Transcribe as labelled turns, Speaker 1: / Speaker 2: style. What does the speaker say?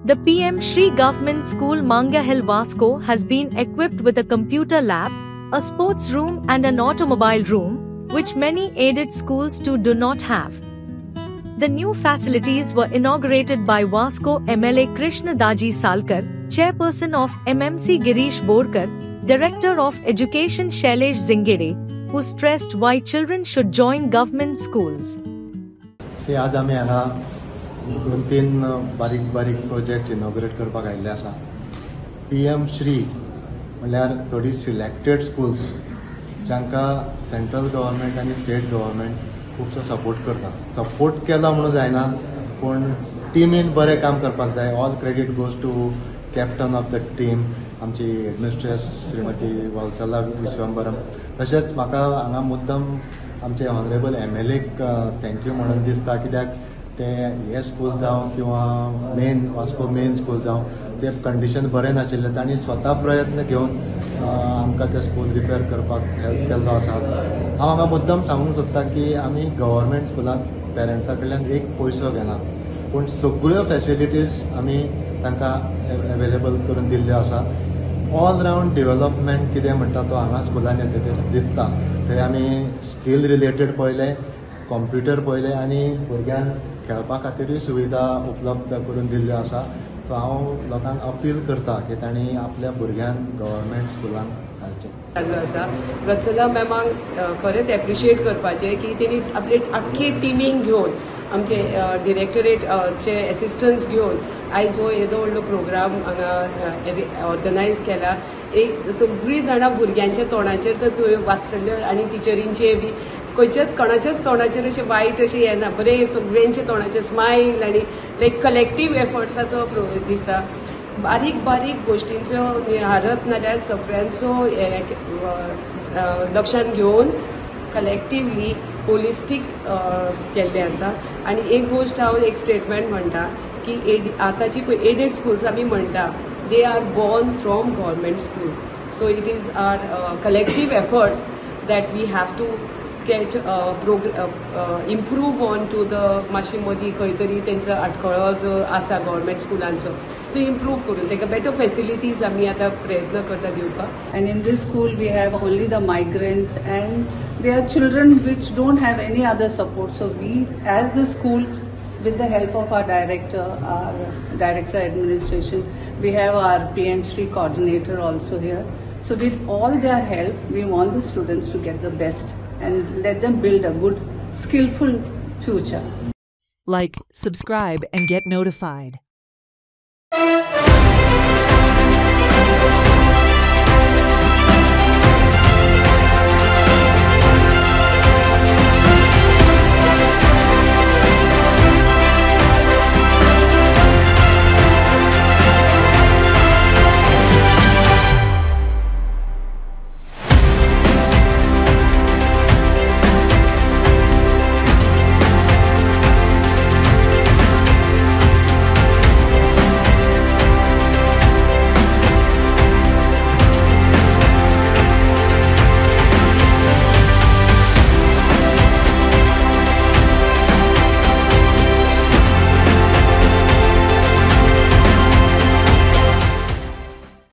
Speaker 1: The PM Shri Government School Mangahil Vasco has been equipped with a computer lab, a sports room and an automobile room, which many aided schools too do not have. The new facilities were inaugurated by Vasco MLA Krishna Daji Salkar, Chairperson of MMC Girish Borkar, Director of Education Shailesh Zingede, who stressed why children should join government schools.
Speaker 2: आज आमी हांगा 2-3 बारीक project inaugurate करपाक आयिल्ले आसा. PM Shri म्हळ्यार थोडी selected schools जांकां सेंट्रल गव्हर्मेंट आनी स्टेट गव्हर्मेंट खूबसो सपोर्ट करता. सपोर्ट केला म्हणून जायना, पूण टिमीन बरें काम करपाक जाय. All credit goes to captain of the team, आमची एडमिनिस्ट्रेस श्रीमती वत्सला विश्वंभरम. तशेंच म्हाका हांगा मुद्दम आमचे ऑनरेबल MLAक थँक्यू म्हणून दिसता, कित्याक ते हे स्कूल जावं किंवा वास्को मेन स्कूल जावं ते कंडिशन बरें नाशिल्लें. तांणी स्वता प्रयत्न घेवन आमकां ते स्कूल रिपेर करपाक हेल्प केल्लो आसा. हांव हांगा मुद्दम सांगूंक सोदतां की आमी गव्हर्मेंट स्कुलांत पेरंट्सां कडल्यान एक पयसो घेनात, पूण सगळ्यो फॅसिलिटीज आमी तांकां अवेलेबल करून दिल्ल्यो आसा. ऑल रावंड डेव्हलपमेंट कितें म्हणटा तो हांगा स्कुलान येतकीर दिसता. थंय आमी स्कील रिलेटेड पळयलें, कॉम्प्युटर पळयलें आनी भुरग्यांक खेळपा खातीरूय सुविधा उपलब्ध करून दिल्ल्यो आसा. सो हांव लोकांक अपील करता की तांणी आपल्या भुरग्यांक गव्हर्मेंट स्कुलांत घालचें.
Speaker 3: आसा वत्सला मॅमांक खरेंच एप्रिशिएट करपाचें की तेणी आपले आख्खे टिमींक घेवन आमचे डिरेक्टरेटचे एसिस्टंट्स घेवन आयज हो येदो व्हडलो प्रोग्राम हांगा ऑर्गनायज केला. एक सगळीं जाणां भुरग्यांच्या तोंडाचेर तर वात्सल्य आनी टिचरींचे बी खंयच्याच कोणाच्याच तोंडाचेर अशें वायट अशें येना. बरें सगळ्यांच्या तोंडाचेर स्मायल आनी लायक कलेक्टीव एफर्ट्साचो दिसता. बारीक गोश्टींचो निहारत नाल्यार सगळ्यांचो लक्षांत घेवन कलेक्टिवली होलिस्टीक केल्लें आसा. आनी एक गोश्ट हांव एक स्टेटमेंट म्हणटा की आतांची पळय एडेड स्कूल्स आमी म्हणटा they are born from government school. So it is our collective efforts that we have to get improve on to the मातशी मदीं खंय तरी तेंचो आटकळो जो आसा गव्हर्मेंट स्कुलांचो तो इम्प्रूव करून ताका बेटर फॅसिलिटीज आमी आतां प्रयत्न करता दिवपाक.
Speaker 4: And in this school we have only the migrants and they are children which don't have any other support. So we as the school, with the help of our director administration, we have our PM Shri coordinator also here. So with all their help, we want the students to get the best and let them build a good, skillful future.
Speaker 5: Like, subscribe and get notified.